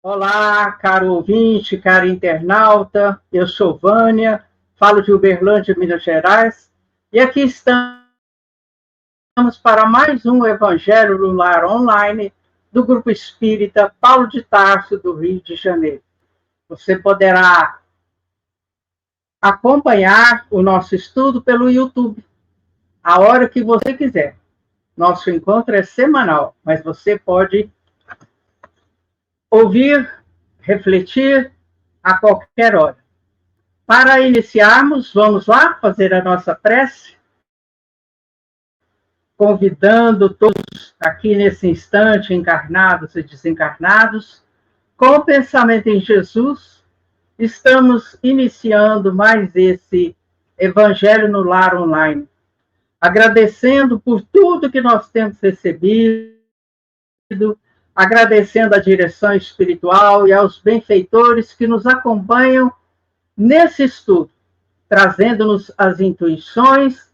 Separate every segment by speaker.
Speaker 1: Olá, caro ouvinte, caro internauta, eu sou Vânia, falo de Uberlândia, Minas Gerais, e aqui estamos para mais um Evangelho no Lar Online do Grupo Espírita Paulo de Tarso, do Rio de Janeiro. Você poderá acompanhar o nosso estudo pelo YouTube, a hora que você quiser. Nosso encontro é semanal, mas você pode ouvir, refletir a qualquer hora. Para iniciarmos, vamos lá fazer a nossa prece, convidando todos aqui nesse instante, encarnados e desencarnados, com o pensamento em Jesus, estamos iniciando mais esse Evangelho no Lar Online, agradecendo por tudo que nós temos recebido, agradecendo a direção espiritual e aos benfeitores que nos acompanham nesse estudo, trazendo-nos as intuições,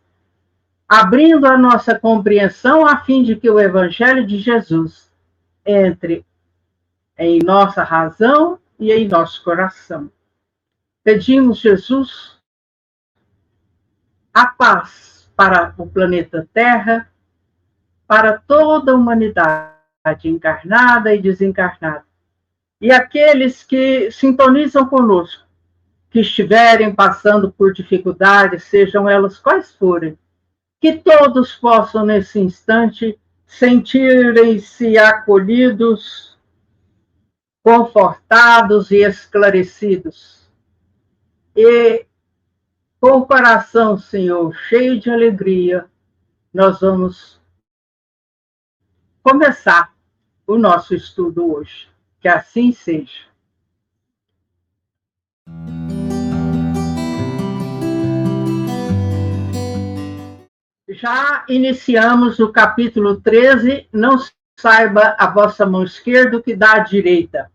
Speaker 1: abrindo a nossa compreensão a fim de que o Evangelho de Jesus entre em nossa razão e em nosso coração. Pedimos, Jesus, a paz para o planeta Terra, para toda a humanidade encarnada e desencarnada. E aqueles que sintonizam conosco, que estiverem passando por dificuldades, sejam elas quais forem, que todos possam, nesse instante, sentirem-se acolhidos, confortados e esclarecidos. E, com o coração, Senhor, cheio de alegria, nós vamos começar o nosso estudo hoje. Que assim seja. Já iniciamos o capítulo 13, não saiba a vossa mão esquerda o que dá à direita.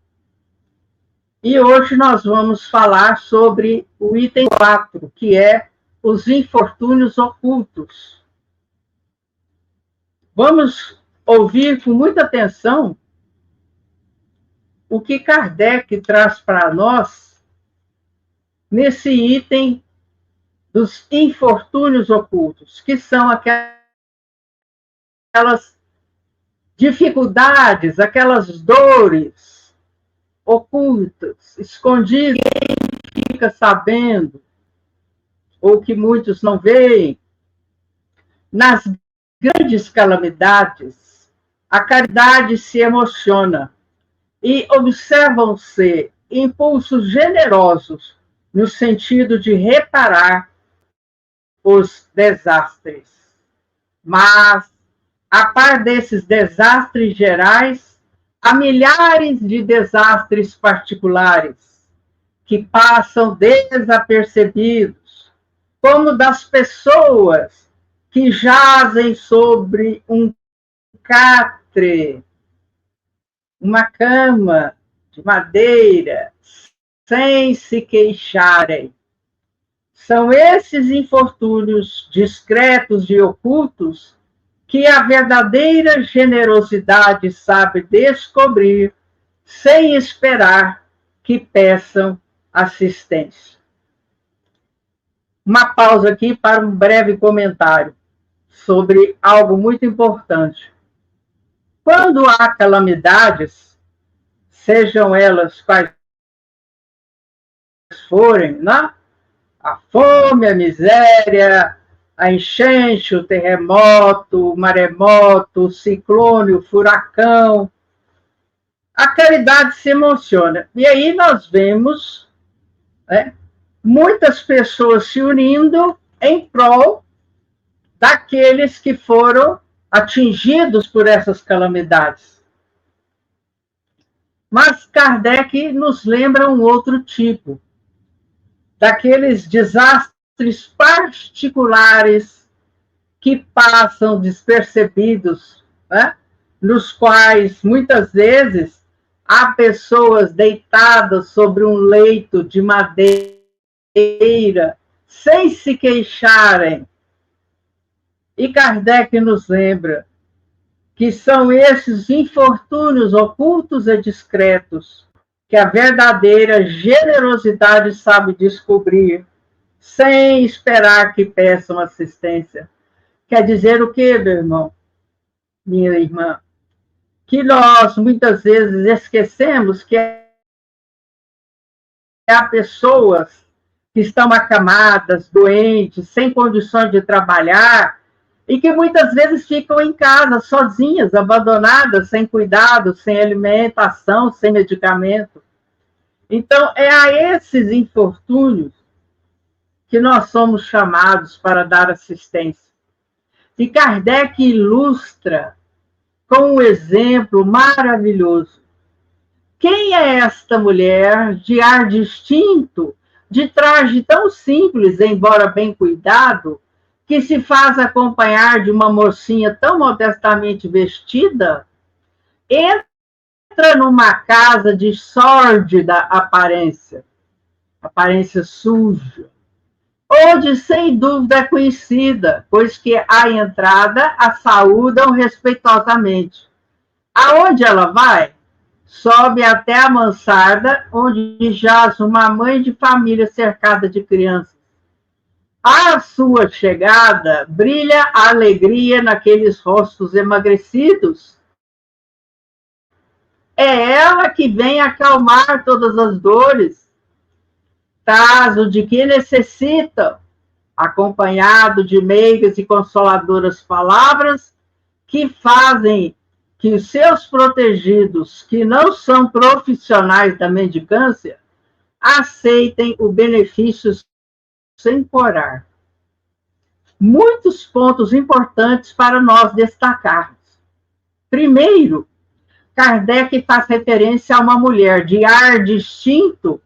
Speaker 1: E hoje nós vamos falar sobre o item 4, que é os infortúnios ocultos. Vamos ouvir com muita atenção o que Kardec traz para nós nesse item dos infortúnios ocultos, que são aquelas dificuldades, aquelas dores ocultas, escondidas, que fica sabendo, ou que muitos não veem. Nas grandes calamidades, a caridade se emociona e observam-se impulsos generosos no sentido de reparar os desastres. Mas, a par desses desastres gerais, há milhares de desastres particulares que passam desapercebidos, como das pessoas que jazem sobre um catre, uma cama de madeira, sem se queixarem. São esses infortúnios discretos e ocultos que a verdadeira generosidade sabe descobrir, sem esperar que peçam assistência. Uma pausa aqui para um breve comentário sobre algo muito importante. Quando há calamidades, sejam elas quais forem, né? A fome, a miséria, a enchente, o terremoto, o maremoto, o ciclone, o furacão, a caridade se emociona. E aí nós vemos, né, muitas pessoas se unindo em prol daqueles que foram atingidos por essas calamidades. Mas Kardec nos lembra um outro tipo, daqueles desastres particulares que passam despercebidos, né? Nos quais, muitas vezes, há pessoas deitadas sobre um leito de madeira, sem se queixarem. E Kardec nos lembra que são esses infortúnios ocultos e discretos que a verdadeira generosidade sabe descobrir, sem esperar que peçam assistência. Quer dizer o quê, meu irmão, minha irmã? Que nós, muitas vezes, esquecemos que há pessoas que estão acamadas, doentes, sem condições de trabalhar, e que muitas vezes ficam em casa, sozinhas, abandonadas, sem cuidado, sem alimentação, sem medicamento. Então, é a esses infortúnios que nós somos chamados para dar assistência. E Kardec ilustra com um exemplo maravilhoso. Quem é esta mulher de ar distinto, de traje tão simples, embora bem cuidado, que se faz acompanhar de uma mocinha tão modestamente vestida? Entra numa casa de sórdida aparência, aparência suja, onde sem dúvida é conhecida, pois que à entrada a saúdam respeitosamente. Aonde ela vai? Sobe até a mansarda, onde jaz uma mãe de família cercada de crianças. À sua chegada, brilha a alegria naqueles rostos emagrecidos. É ela que vem acalmar todas as dores, caso de que necessitam, acompanhado de meigas e consoladoras palavras que fazem que os seus protegidos, que não são profissionais da mendicância, aceitem o benefício sem corar. Muitos pontos importantes para nós destacarmos. Primeiro, Kardec faz referência a uma mulher de ar distinto,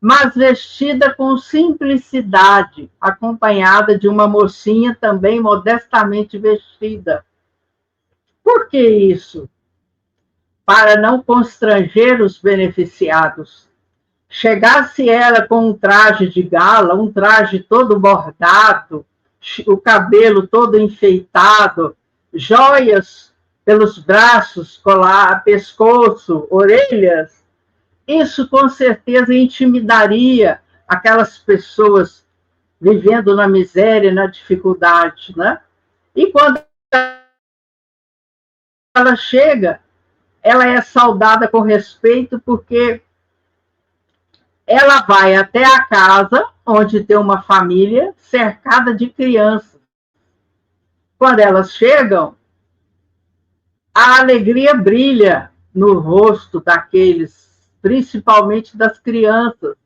Speaker 1: mas vestida com simplicidade, acompanhada de uma mocinha também modestamente vestida. Por que isso? Para não constranger os beneficiados. Chegasse ela com um traje de gala, um traje todo bordado, o cabelo todo enfeitado, joias pelos braços, colar, pescoço, orelhas, isso com certeza intimidaria aquelas pessoas vivendo na miséria, na dificuldade, né? E quando ela chega, ela é saudada com respeito, porque ela vai até a casa onde tem uma família cercada de crianças. Quando elas chegam, a alegria brilha no rosto daqueles, principalmente das crianças,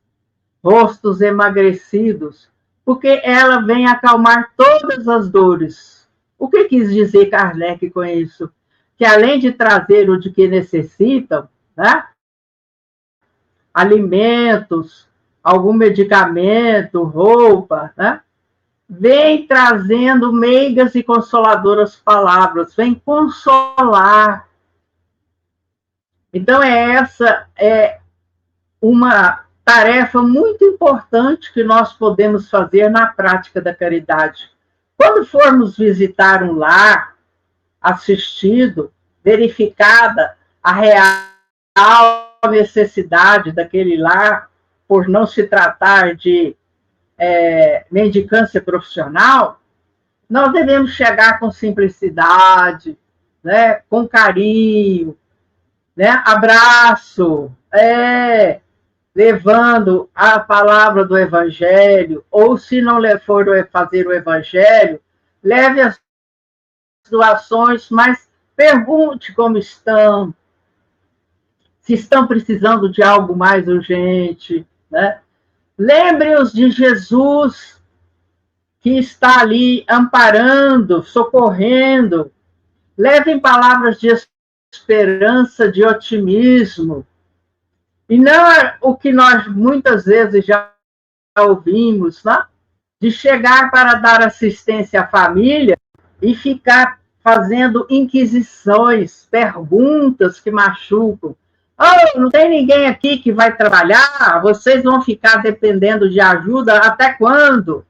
Speaker 1: rostos emagrecidos, porque ela vem acalmar todas as dores. O que quis dizer Kardec com isso? Que além de trazer o de que necessitam, né, alimentos, algum medicamento, roupa, né, vem trazendo meigas e consoladoras palavras, vem consolar. Então, essa é uma tarefa muito importante que nós podemos fazer na prática da caridade. Quando formos visitar um lar assistido, verificada a real necessidade daquele lar, por não se tratar de mendicância profissional, nós devemos chegar com simplicidade, né, com carinho, né, abraço, levando a palavra do Evangelho, ou se não for fazer o Evangelho, leve as doações, mas pergunte como estão, se estão precisando de algo mais urgente, né? Lembre-os de Jesus, que está ali amparando, socorrendo. Levem palavras de esperança, de otimismo. E não é o que nós muitas vezes já ouvimos, né? De chegar para dar assistência à família e ficar fazendo inquisições, perguntas que machucam. Oh, não tem ninguém aqui que vai trabalhar? Vocês vão ficar dependendo de ajuda até quando?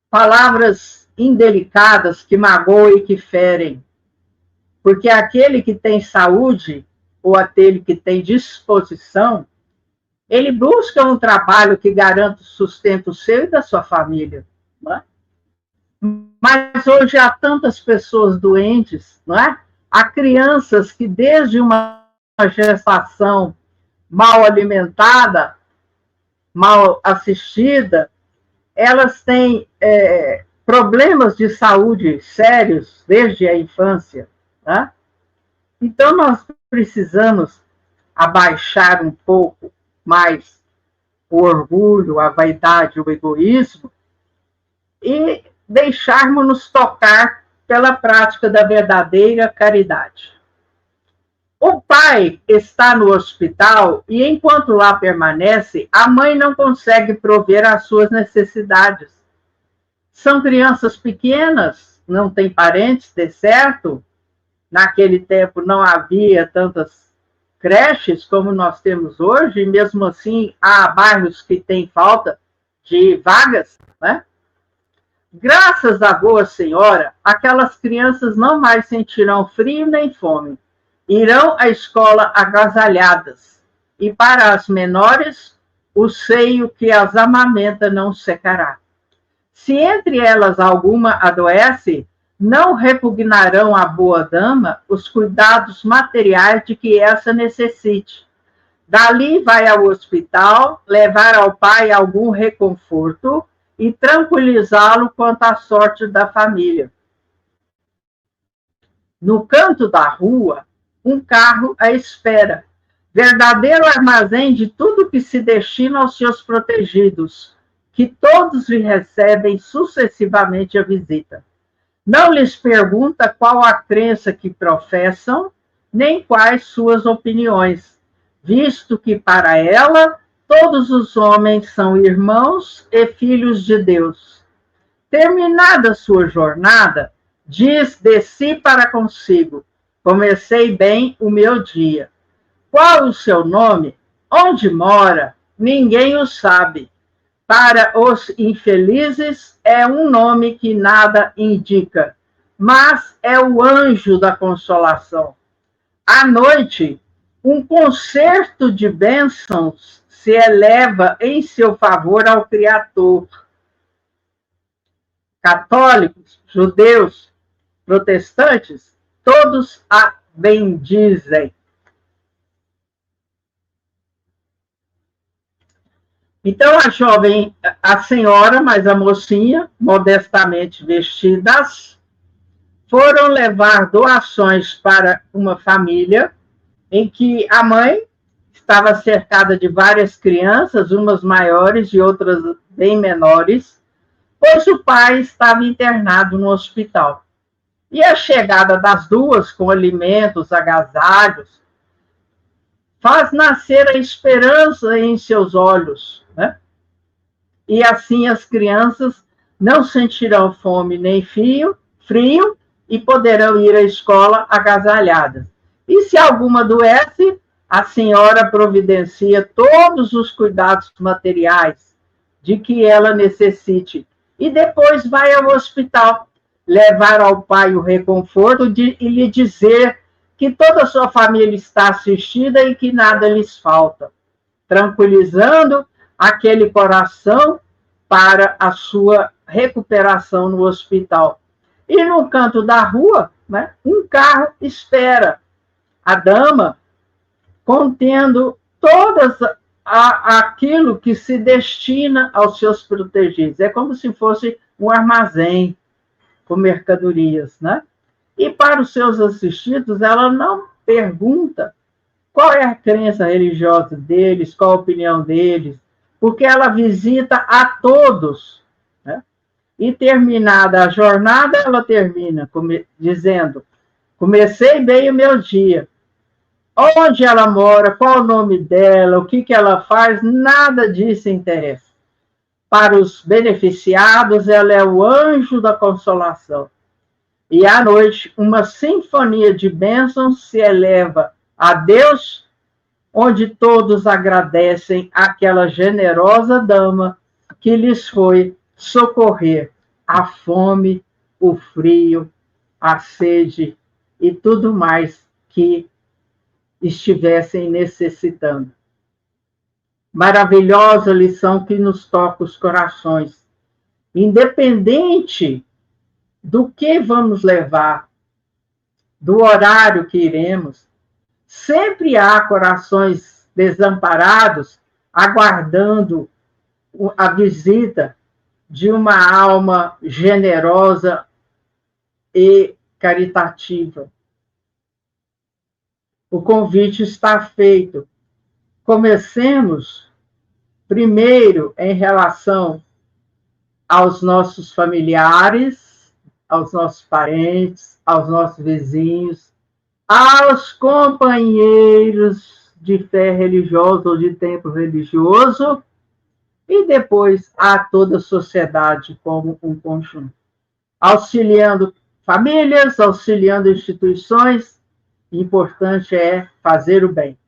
Speaker 1: Palavras indelicadas que magoam e que ferem. Porque aquele que tem saúde ou aquele que tem disposição, ele busca um trabalho que garanta o sustento seu e da sua família. Não é? Mas hoje há tantas pessoas doentes, não é? Há crianças que desde uma gestação mal alimentada, mal assistida, elas têm problemas de saúde sérios desde a infância. Né? Então, nós precisamos abaixar um pouco mais o orgulho, a vaidade, o egoísmo e deixarmos-nos tocar pela prática da verdadeira caridade. O pai está no hospital e, enquanto lá permanece, a mãe não consegue prover as suas necessidades. São crianças pequenas, não têm parentes, de certo. Naquele tempo não havia tantas creches como nós temos hoje, e mesmo assim há bairros que têm falta de vagas, né? Graças à Boa Senhora, aquelas crianças não mais sentirão frio nem fome. Irão à escola agasalhadas, e para as menores, o seio que as amamenta não secará. Se entre elas alguma adoece, não repugnarão à boa dama os cuidados materiais de que essa necessite. Dali vai ao hospital, levar ao pai algum reconforto e tranquilizá-lo quanto à sorte da família. No canto da rua, um carro a espera, verdadeiro armazém de tudo que se destina aos seus protegidos, que todos lhe recebem sucessivamente a visita. Não lhes pergunta qual a crença que professam, nem quais suas opiniões, visto que para ela todos os homens são irmãos e filhos de Deus. Terminada sua jornada, diz de si para consigo: comecei bem o meu dia. Qual o seu nome? Onde mora? Ninguém o sabe. Para os infelizes é um nome que nada indica, mas é o anjo da consolação. À noite, um concerto de bênçãos se eleva em seu favor ao Criador. Católicos, judeus, protestantes, todos a bendizem. Então, a jovem, a senhora, mas a mocinha, modestamente vestidas, foram levar doações para uma família em que a mãe estava cercada de várias crianças, umas maiores e outras bem menores, pois o pai estava internado no hospital. E a chegada das duas, com alimentos, agasalhos, faz nascer a esperança em seus olhos, né? E assim as crianças não sentirão fome nem frio e poderão ir à escola agasalhadas. E se alguma adoece, a senhora providencia todos os cuidados materiais de que ela necessite e depois vai ao hospital levar ao pai o reconforto e lhe dizer que toda a sua família está assistida e que nada lhes falta, tranquilizando aquele coração para a sua recuperação no hospital. E no canto da rua, né, um carro espera a dama, contendo todas aquilo que se destina aos seus protegidos. É como se fosse um armazém com mercadorias, né? E para os seus assistidos, ela não pergunta qual é a crença religiosa deles, qual a opinião deles, porque ela visita a todos, né? E terminada a jornada, ela termina dizendo: comecei bem o meu dia. Onde ela mora, qual o nome dela, o que ela faz, nada disso interessa. Para os beneficiados, ela é o anjo da consolação. E à noite, uma sinfonia de bênçãos se eleva a Deus, onde todos agradecem àquela generosa dama que lhes foi socorrer a fome, o frio, a sede e tudo mais que estivessem necessitando. Maravilhosa lição que nos toca os corações. Independente do que vamos levar, do horário que iremos, sempre há corações desamparados aguardando a visita de uma alma generosa e caritativa. O convite está feito. Comecemos primeiro em relação aos nossos familiares, aos nossos parentes, aos nossos vizinhos, aos companheiros de fé religiosa ou de templo religioso, e depois a toda a sociedade como um conjunto. Auxiliando famílias, auxiliando instituições, o importante é fazer o bem.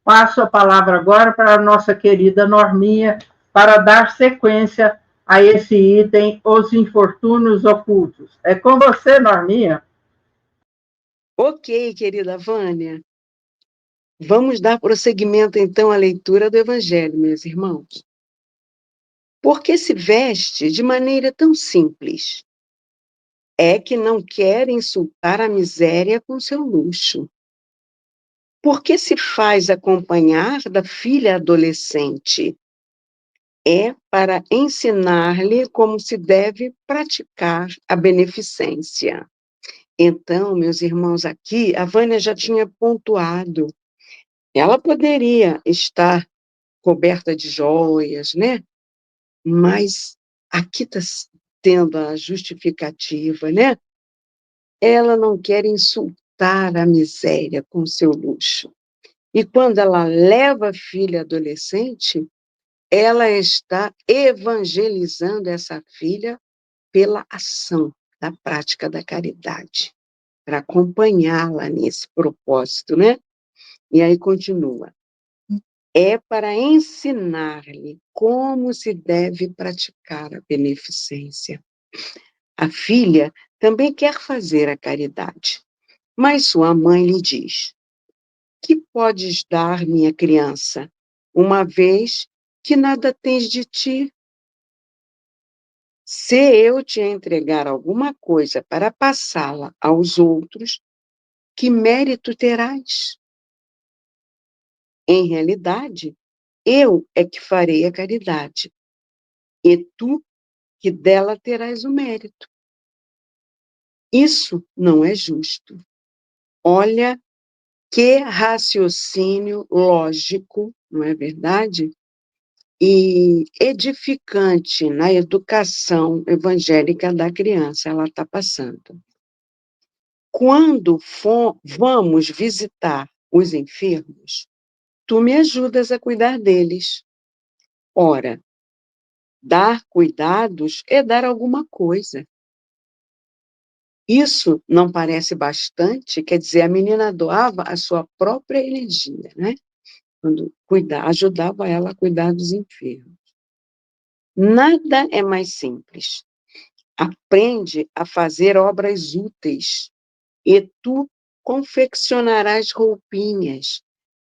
Speaker 1: Passo a palavra agora para a nossa querida Norminha, para dar sequência a esse item, os infortúnios ocultos. É com você, Norminha.
Speaker 2: Ok, querida Vânia. Vamos dar prosseguimento, então, à leitura do Evangelho, meus irmãos. Porque se veste de maneira tão simples? É que não quer insultar a miséria com seu luxo. Porque se faz acompanhar da filha adolescente? É para ensinar-lhe como se deve praticar a beneficência. Então, meus irmãos, aqui a Vânia já tinha pontuado. Ela poderia estar coberta de joias, né? Mas aqui está tendo a justificativa, né? Ela não quer insultar a miséria com seu luxo. E quando ela leva a filha adolescente, ela está evangelizando essa filha pela ação da prática da caridade, para acompanhá-la nesse propósito, né? E aí continua. É para ensinar-lhe como se deve praticar a beneficência. A filha também quer fazer a caridade, mas sua mãe lhe diz: que podes dar, minha criança, uma vez que nada tens de ti? Se eu te entregar alguma coisa para passá-la aos outros, que mérito terás? Em realidade, eu é que farei a caridade, e tu que dela terás o mérito. Isso não é justo. Olha que raciocínio lógico, não é verdade? E edificante na educação evangélica da criança, ela está passando. Quando vamos visitar os enfermos, tu me ajudas a cuidar deles. Ora, dar cuidados é dar alguma coisa. Isso não parece bastante? Quer dizer, a menina doava a sua própria energia, né? Quando ajudava ela a cuidar dos enfermos. Nada é mais simples. Aprende a fazer obras úteis e tu confeccionarás roupinhas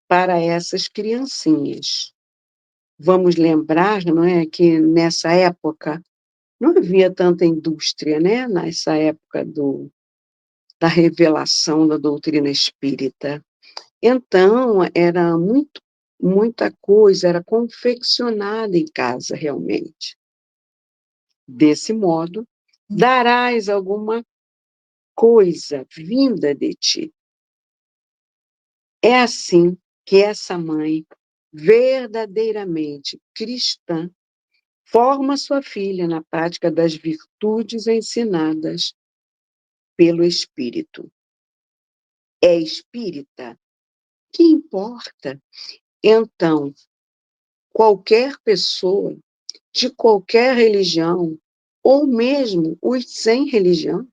Speaker 2: para essas criancinhas. Vamos lembrar, não é, que nessa época não havia tanta indústria, né? Nessa época da revelação da doutrina espírita. Então, era muita coisa, era confeccionada em casa, realmente. Desse modo, darás alguma coisa vinda de ti. É assim que essa mãe, verdadeiramente cristã, forma sua filha na prática das virtudes ensinadas pelo Espírito. É espírita? Que importa? Então, qualquer pessoa, de qualquer religião, ou mesmo os sem religião,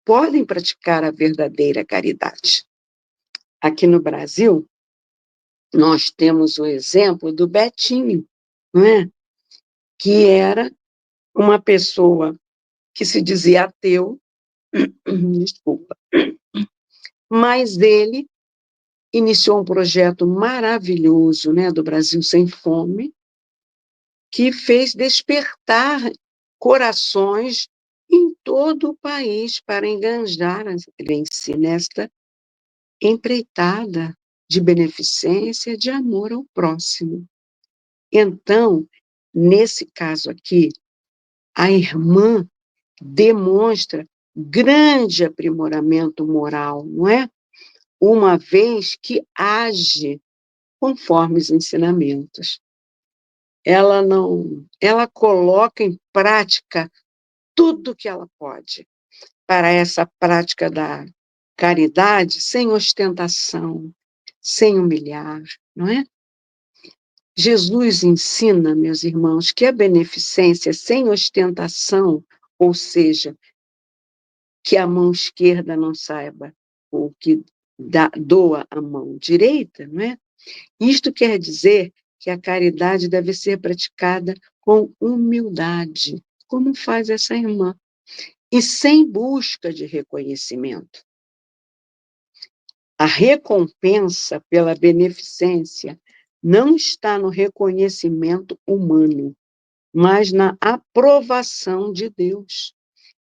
Speaker 2: podem praticar a verdadeira caridade. Aqui no Brasil, nós temos o exemplo do Betinho, não é? Que era uma pessoa que se dizia ateu, desculpa, mas ele iniciou um projeto maravilhoso, né, do Brasil Sem Fome, que fez despertar corações em todo o país para engajarem-se nesta empreitada de beneficência, de amor ao próximo. Então, nesse caso aqui, a irmã demonstra grande aprimoramento moral, não é? Uma vez que age conforme os ensinamentos. Ela coloca em prática tudo que ela pode para essa prática da caridade sem ostentação, sem humilhar, não é? Jesus ensina, meus irmãos, que a beneficência sem ostentação, ou seja, que a mão esquerda não saiba o que doa a mão direita, não é? Isto quer dizer que a caridade deve ser praticada com humildade, como faz essa irmã, e sem busca de reconhecimento. A recompensa pela beneficência não está no reconhecimento humano, mas na aprovação de Deus,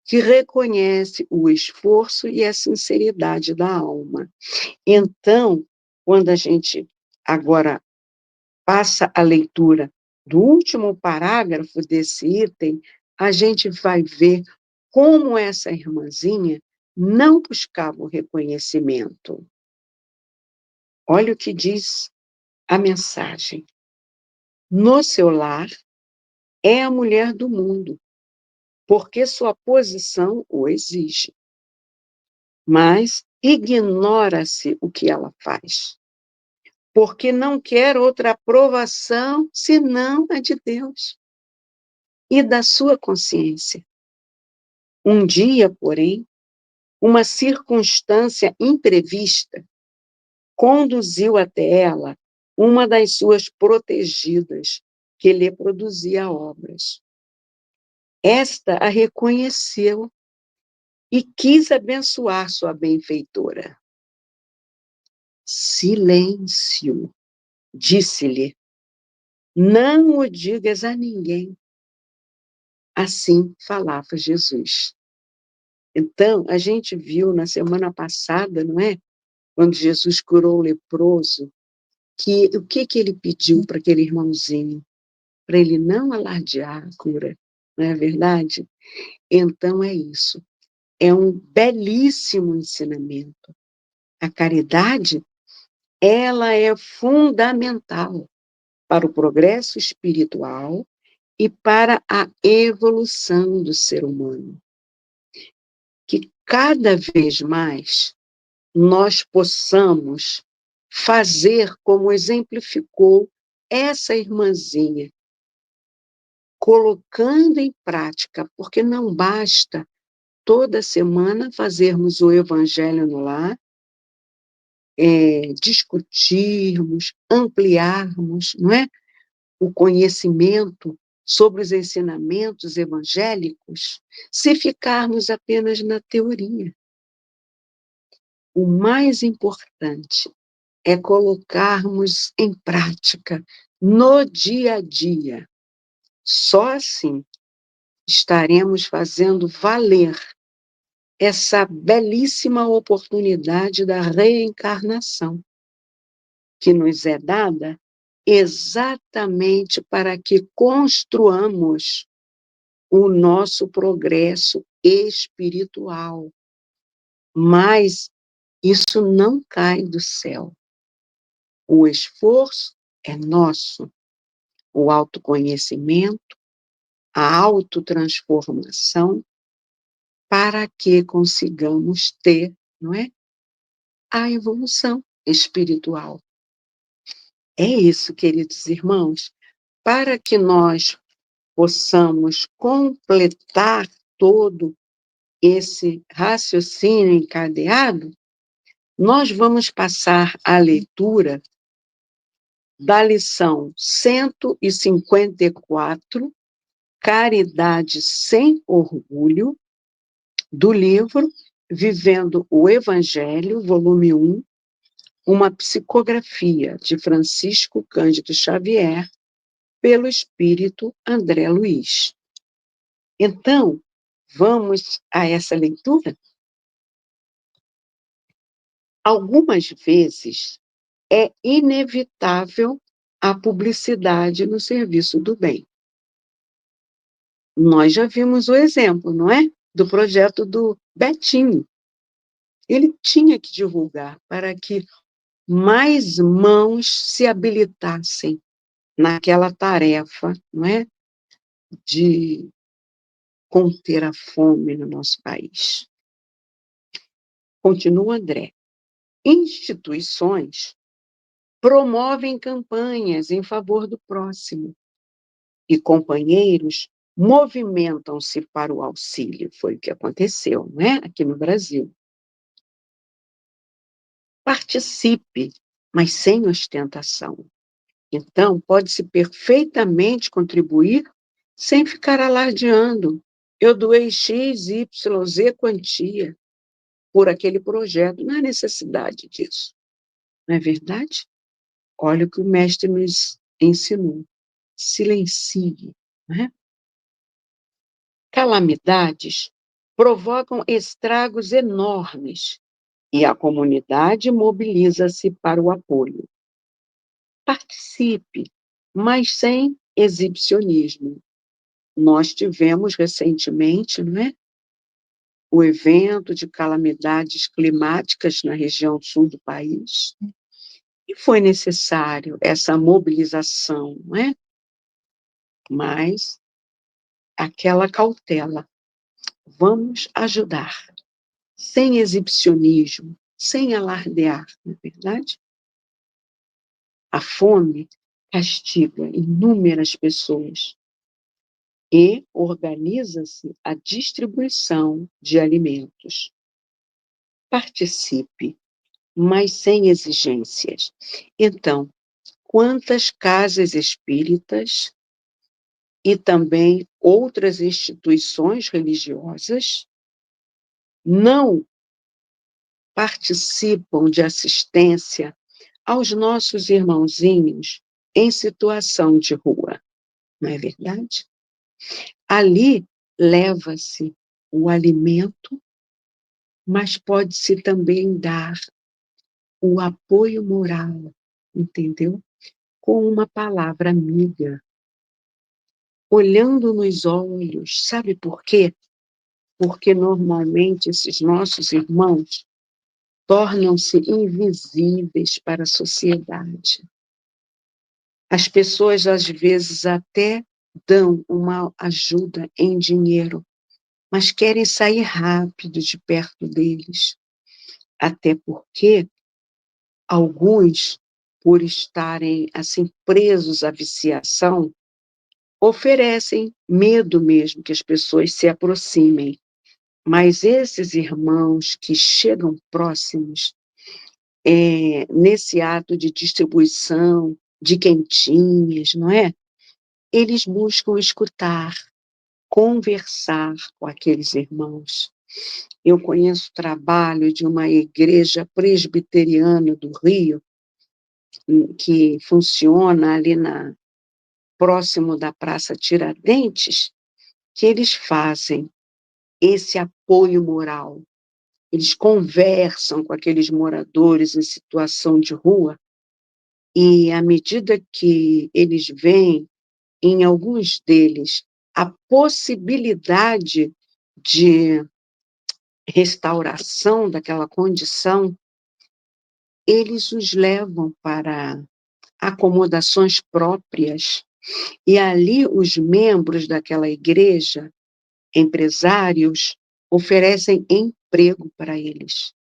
Speaker 2: que reconhece o esforço e a sinceridade da alma. Então, quando a gente agora passa a leitura do último parágrafo desse item, a gente vai ver como essa irmãzinha não buscava o reconhecimento. Olha o que diz a mensagem. No seu lar, é a mulher do mundo, porque sua posição o exige. Mas ignora-se o que ela faz, porque não quer outra aprovação senão a de Deus e da sua consciência. Um dia, porém, uma circunstância imprevista conduziu até ela uma das suas protegidas, que lhe produzia obras. Esta a reconheceu e quis abençoar sua benfeitora. Silêncio, disse-lhe, não o digas a ninguém. Assim falava Jesus. Então, a gente viu na semana passada, não é? Quando Jesus curou o leproso, que o que ele pediu para aquele irmãozinho? Para ele não alardear a cura, não é verdade? Então é isso. É um belíssimo ensinamento. A caridade, ela é fundamental para o progresso espiritual e para a evolução do ser humano. Que cada vez mais nós possamos fazer como exemplificou essa irmãzinha, colocando em prática, porque não basta toda semana fazermos o evangelho no lar, discutirmos, ampliarmos, não é? O conhecimento sobre os ensinamentos evangélicos, se ficarmos apenas na teoria. O mais importante é colocarmos em prática, no dia a dia. Só assim estaremos fazendo valer essa belíssima oportunidade da reencarnação, que nos é dada exatamente para que construamos o nosso progresso espiritual. Mas isso não cai do céu. O esforço é nosso, o autoconhecimento, a autotransformação, para que consigamos ter, não é, a evolução espiritual. É isso, queridos irmãos, para que nós possamos completar todo esse raciocínio encadeado, nós vamos passar a leitura da lição 154, Caridade sem Orgulho, do livro Vivendo o Evangelho, volume 1, uma psicografia de Francisco Cândido Xavier pelo espírito André Luiz. Então, vamos a essa leitura? Algumas vezes é inevitável a publicidade no serviço do bem. Nós já vimos o exemplo, não é? Do projeto do Betinho. Ele tinha que divulgar para que mais mãos se habilitassem naquela tarefa, não é? De conter a fome no nosso país. Continua André. Instituições promovem campanhas em favor do próximo e companheiros movimentam-se para o auxílio. Foi o que aconteceu, não é? Aqui no Brasil. Participe, mas sem ostentação. Então, pode-se perfeitamente contribuir sem ficar alardeando. Eu doei X, Y, Z quantia por aquele projeto. Não há necessidade disso. Não é verdade? Olha o que o mestre nos ensinou. Silencie. Né? Calamidades provocam estragos enormes e a comunidade mobiliza-se para o apoio. Participe, mas sem exibicionismo. Nós tivemos recentemente, não é, o evento de calamidades climáticas na região sul do país, e foi necessário essa mobilização, não é? Mas aquela cautela, vamos ajudar, sem exibicionismo, sem alardear, não é verdade? A fome castiga inúmeras pessoas e organiza-se a distribuição de alimentos. Participe, mas sem exigências. Então, quantas casas espíritas e também outras instituições religiosas não participam de assistência aos nossos irmãozinhos em situação de rua, não é verdade? Ali leva-se o alimento, mas pode-se também dar o apoio moral, entendeu? Com uma palavra amiga, olhando nos olhos. Sabe por quê? Porque normalmente esses nossos irmãos tornam-se invisíveis para a sociedade. As pessoas, às vezes, até dão uma ajuda em dinheiro, mas querem sair rápido de perto deles. Até porque alguns, por estarem assim presos à viciação, oferecem medo mesmo que as pessoas se aproximem. Mas esses irmãos que chegam próximos, nesse ato de distribuição de quentinhas, não é? Eles buscam escutar, conversar com aqueles irmãos. Eu conheço o trabalho de uma igreja presbiteriana do Rio, que funciona ali próximo da Praça Tiradentes, que eles fazem esse apoio moral. Eles conversam com aqueles moradores em situação de rua, e à medida que eles veem, em alguns deles, a possibilidade de restauração daquela condição, eles os levam para acomodações próprias, e ali os membros daquela igreja, empresários, oferecem emprego para eles.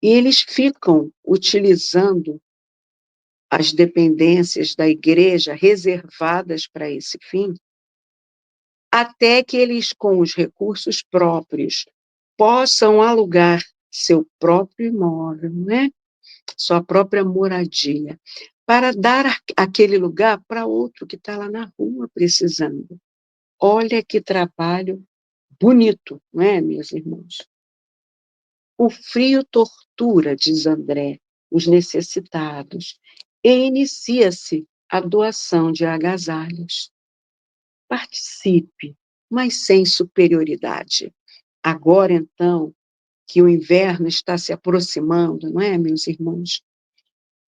Speaker 2: E eles ficam utilizando as dependências da igreja reservadas para esse fim, até que eles, com os recursos próprios, possam alugar seu próprio imóvel, né? Sua própria moradia, para dar aquele lugar para outro que está lá na rua precisando. Olha que trabalho bonito, não é, meus irmãos? O frio tortura, diz André, os necessitados e inicia-se a doação de agasalhos. Participe, mas sem superioridade. Agora, então, que o inverno está se aproximando, não é, meus irmãos?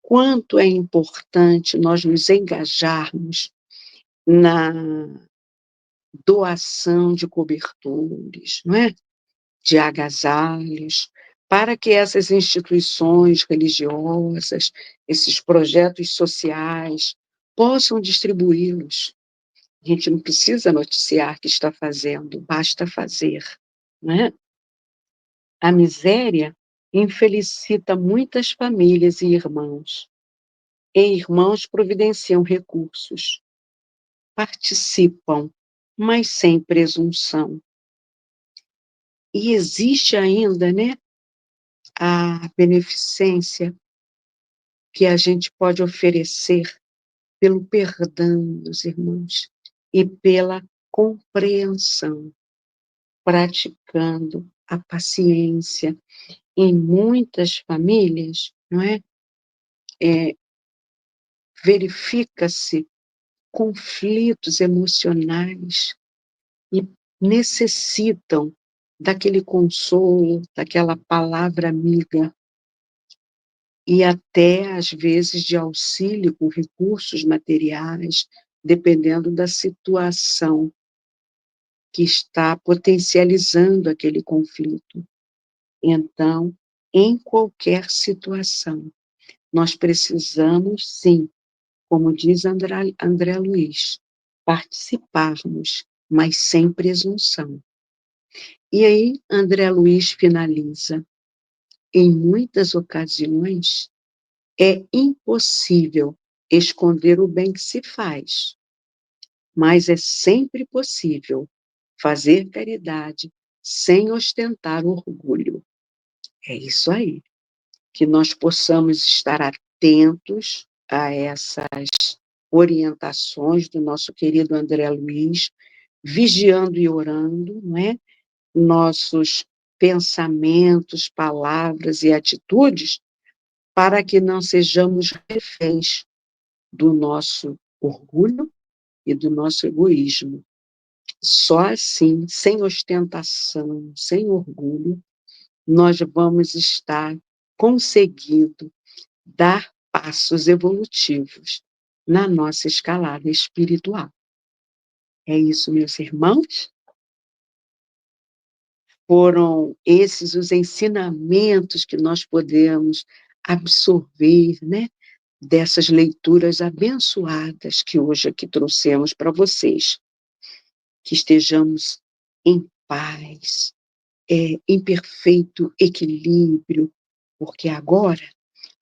Speaker 2: Quanto é importante nós nos engajarmos na doação de cobertores, não é? De agasalhos, para que essas instituições religiosas, esses projetos sociais, possam distribuí-los. A gente não precisa noticiar que está fazendo, basta fazer, não é? A miséria infelicita muitas famílias e irmãos providenciam recursos, participam, mas sem presunção. E existe ainda, né, a beneficência que a gente pode oferecer pelo perdão dos irmãos e pela compreensão, praticando a paciência. Em muitas famílias, não é? Verifica-se conflitos emocionais e necessitam daquele consolo, daquela palavra amiga, e até, às vezes, de auxílio com recursos materiais, dependendo da situação que está potencializando aquele conflito. Então, em qualquer situação, nós precisamos, sim, como diz André Luiz, participarmos, mas sem presunção. E aí, André Luiz finaliza: em muitas ocasiões, é impossível esconder o bem que se faz, mas é sempre possível fazer caridade sem ostentar orgulho. É isso aí, que nós possamos estar atentos a essas orientações do nosso querido André Luiz, vigiando e orando, não é? Nossos pensamentos, palavras e atitudes, para que não sejamos reféns do nosso orgulho e do nosso egoísmo. Só assim, sem ostentação, sem orgulho, nós vamos estar conseguindo dar passos evolutivos na nossa escalada espiritual. É isso, meus irmãos. Foram esses os ensinamentos que nós podemos absorver, né, dessas leituras abençoadas que hoje aqui trouxemos para vocês. Que estejamos em paz, em perfeito equilíbrio, porque agora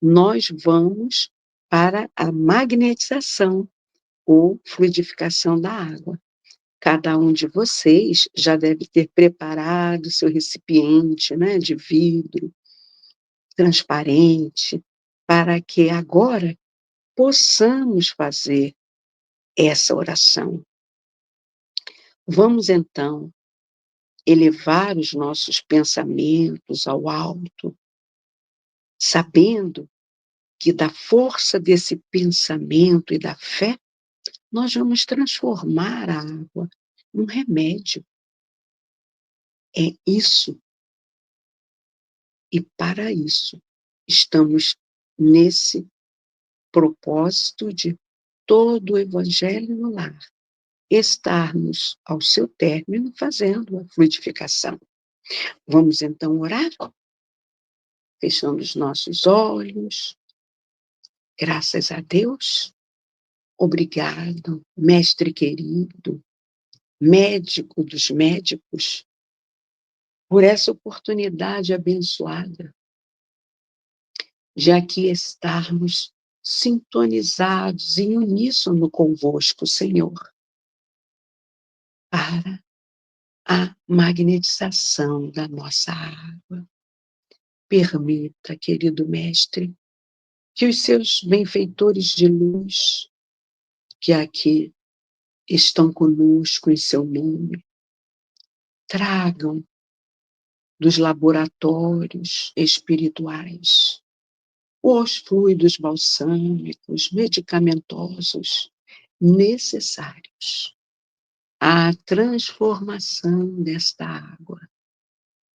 Speaker 2: nós vamos para a magnetização ou fluidificação da água. Cada um de vocês já deve ter preparado seu recipiente, né, de vidro transparente, para que agora possamos fazer essa oração. Vamos então elevar os nossos pensamentos ao alto, sabendo que da força desse pensamento e da fé, nós vamos transformar a água num remédio. É isso. E para isso, estamos nesse propósito de todo o Evangelho no lar, estarmos ao seu término fazendo a fluidificação. Vamos então orar? Fechando os nossos olhos. Graças a Deus. Obrigado, mestre querido, médico dos médicos, por essa oportunidade abençoada de aqui estarmos sintonizados em uníssono convosco, Senhor, para a magnetização da nossa água. Permita, querido mestre, que os seus benfeitores de luz, que aqui estão conosco em seu nome, tragam dos laboratórios espirituais os fluidos balsâmicos, medicamentosos necessários à transformação desta água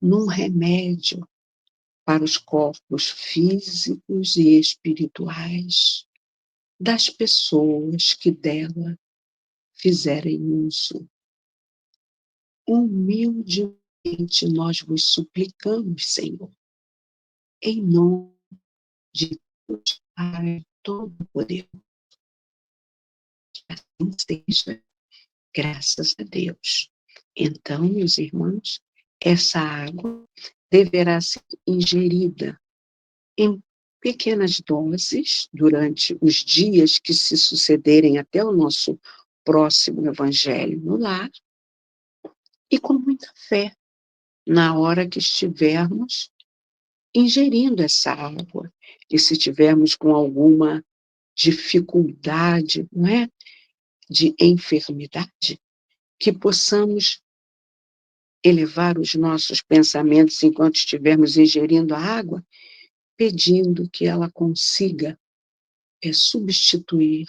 Speaker 2: num remédio para os corpos físicos e espirituais das pessoas que dela fizerem uso. Humildemente nós vos suplicamos, Senhor, em nome de Deus Pai Todo-Poderoso, assim seja, graças a Deus. Então, meus irmãos, essa água deverá ser ingerida em pequenas doses durante os dias que se sucederem até o nosso próximo Evangelho no lar, e com muita fé, na hora que estivermos ingerindo essa água. E se tivermos com alguma dificuldade, não é, de enfermidade, que possamos elevar os nossos pensamentos enquanto estivermos ingerindo a água, pedindo que ela consiga substituir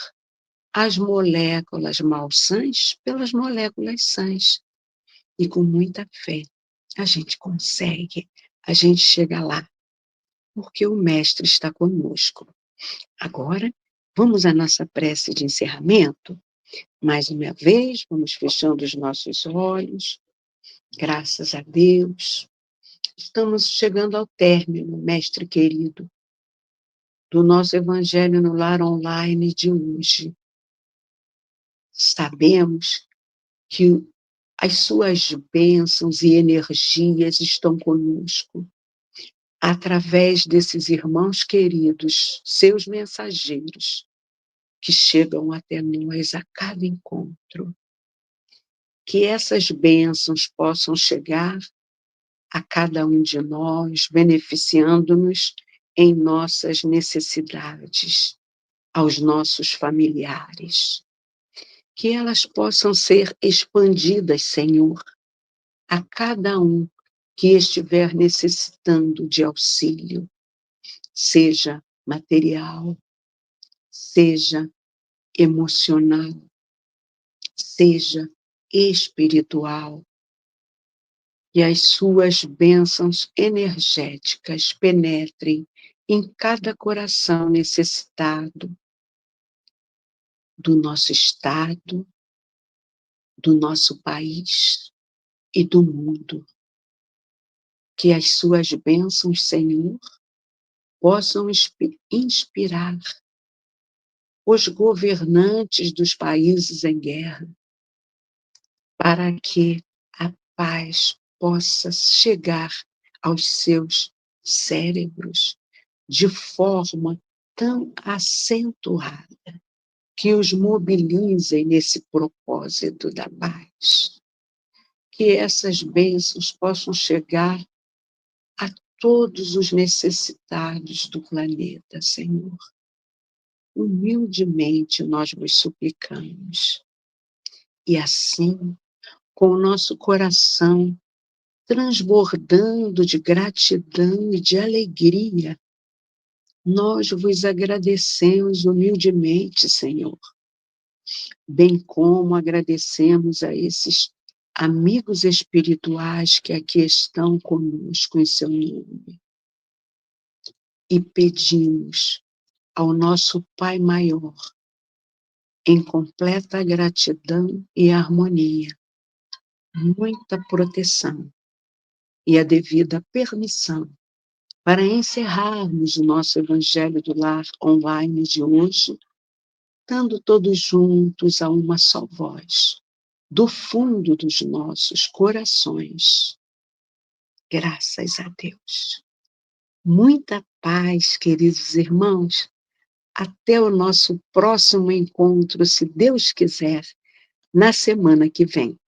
Speaker 2: as moléculas malsãs pelas moléculas sãs. E com muita fé, a gente consegue, a gente chega lá, porque o Mestre está conosco. Agora, vamos à nossa prece de encerramento. Mais uma vez, vamos fechando os nossos olhos. Graças a Deus. Estamos chegando ao término, Mestre querido, do nosso Evangelho no Lar Online de hoje. Sabemos que as suas bênçãos e energias estão conosco, através desses irmãos queridos, seus mensageiros, que chegam até nós a cada encontro. Que essas bênçãos possam chegar a cada um de nós, beneficiando-nos em nossas necessidades, aos nossos familiares. Que elas possam ser expandidas, Senhor, a cada um que estiver necessitando de auxílio, seja material, seja emocional, seja espiritual, e as suas bênçãos energéticas penetrem em cada coração necessitado do nosso estado, do nosso país e do mundo. Que as suas bênçãos, Senhor, possam inspirar os governantes dos países em guerra, para que a paz possa chegar aos seus cérebros de forma tão acentuada que os mobilizem nesse propósito da paz. Que essas bênçãos possam chegar a todos os necessitados do planeta, Senhor. Humildemente nós vos suplicamos. E assim, com o nosso coração transbordando de gratidão e de alegria, nós vos agradecemos humildemente, Senhor, bem como agradecemos a esses amigos espirituais que aqui estão conosco em seu nome. E pedimos ao nosso Pai Maior, em completa gratidão e harmonia, muita proteção e a devida permissão para encerrarmos o nosso Evangelho do Lar online de hoje, dando todos juntos a uma só voz, do fundo dos nossos corações. Graças a Deus. Muita paz, queridos irmãos. Até o nosso próximo encontro, se Deus quiser, na semana que vem.